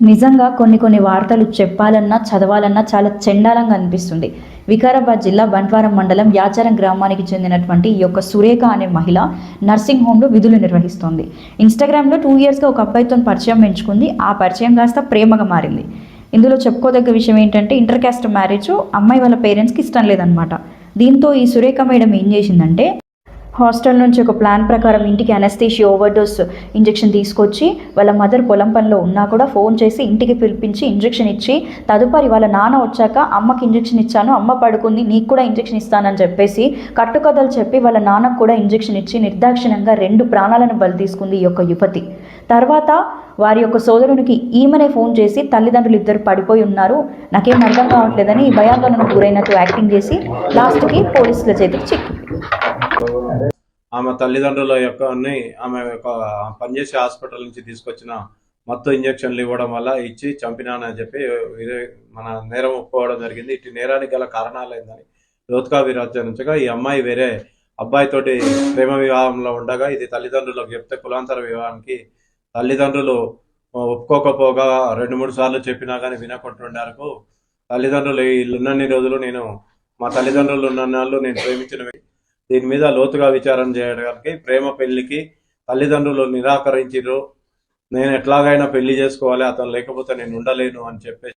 నిజంగా కొన్ని వార్తలు చెప్పాలన్నా, చదవాలన్నా చాలా చెండాలంగా అనిపిస్తుంది. వికారాబాద్ జిల్లా బంట్వారం మండలం యాచారం గ్రామానికి చెందినటువంటి ఈ యొక్క సురేఖ అనే మహిళ నర్సింగ్ హోమ్లో విధులు నిర్వహిస్తోంది. ఇన్స్టాగ్రామ్లో 2 ఇయర్స్గా ఒక అబ్బాయితో పరిచయం పెంచుకుంది. ఆ పరిచయం కాస్త ప్రేమగా మారింది. ఇందులో చెప్పుకోదగ్గ విషయం ఏంటంటే ఇంటర్ క్యాస్ట్ మ్యారేజ్ అమ్మాయి వాళ్ళ పేరెంట్స్కి ఇష్టం లేదనమాట. దీంతో ఈ సురేఖ మేడం ఏం చేసిందంటే హాస్టల్ నుంచి ఒక ప్లాన్ ప్రకారం ఇంటికి అనస్థీషియా ఓవర్డోస్ ఇంజెక్షన్ తీసుకొచ్చి వాళ్ళ మదర్ పొలం పనిలో ఉన్నా కూడా ఫోన్ చేసి ఇంటికి పిలిపించి ఇంజెక్షన్ ఇచ్చి తదుపరి వాళ్ళ నాన్న వచ్చాక అమ్మకి ఇంజెక్షన్ ఇచ్చాను, అమ్మ పడుకుంది, నీకు కూడా ఇంజెక్షన్ ఇస్తానని చెప్పేసి కట్టుకథలు చెప్పి వాళ్ళ నాన్నకు కూడా ఇంజెక్షన్ ఇచ్చి నిర్దాక్షిణ్యంగా 2 ప్రాణాలను బలి తీసుకుంది ఈ యొక్క యువతి. తర్వాత వారి యొక్క సోదరునికి ఈమెనే ఫోన్ చేసి తల్లిదండ్రులు ఇద్దరు పడిపోయి ఉన్నారు, నాకేం అర్థం కావట్లేదని భయాందోళనకు గురైనట్టు యాక్టింగ్ చేసి లాస్ట్కి పోలీసుల చేతికి చిక్కింది. ఆమె తల్లిదండ్రుల యొక్క ఆమె యొక్క పనిచేసే హాస్పిటల్ నుంచి తీసుకొచ్చిన మత్తు ఇంజక్షన్లు ఇవ్వడం వల్ల ఇచ్చి చంపినానని చెప్పి మన నేరం ఒప్పుకోవడం జరిగింది. ఇటు నేరానికి గల కారణాలు ఏందని లోతుగా విరాచరించగా ఈ అమ్మాయి వేరే అబ్బాయితోటి ప్రేమ వివాహంలో ఉండగా ఇది తల్లిదండ్రులకు చెప్తే కులాంతర వివాహానికి తల్లిదండ్రులు ఒప్పుకోకపోగా 2-3 సార్లు చెప్పినా కానీ వినకుంటుండారు. తల్లిదండ్రులు ఇల్లున్నన్ని రోజులు మా తల్లిదండ్రులు ఉన్నన్నాళ్ళు నేను ప్రేమించిన దీని మీద లోతుగా విచారణ చేయడానికి ప్రేమ పెళ్లికి తల్లిదండ్రులు నిరాకరించారు. నేను ఎట్లాగైనా పెళ్లి చేసుకోవాలి, అతను లేకపోతే నేను ఉండలేను అని చెప్పేసి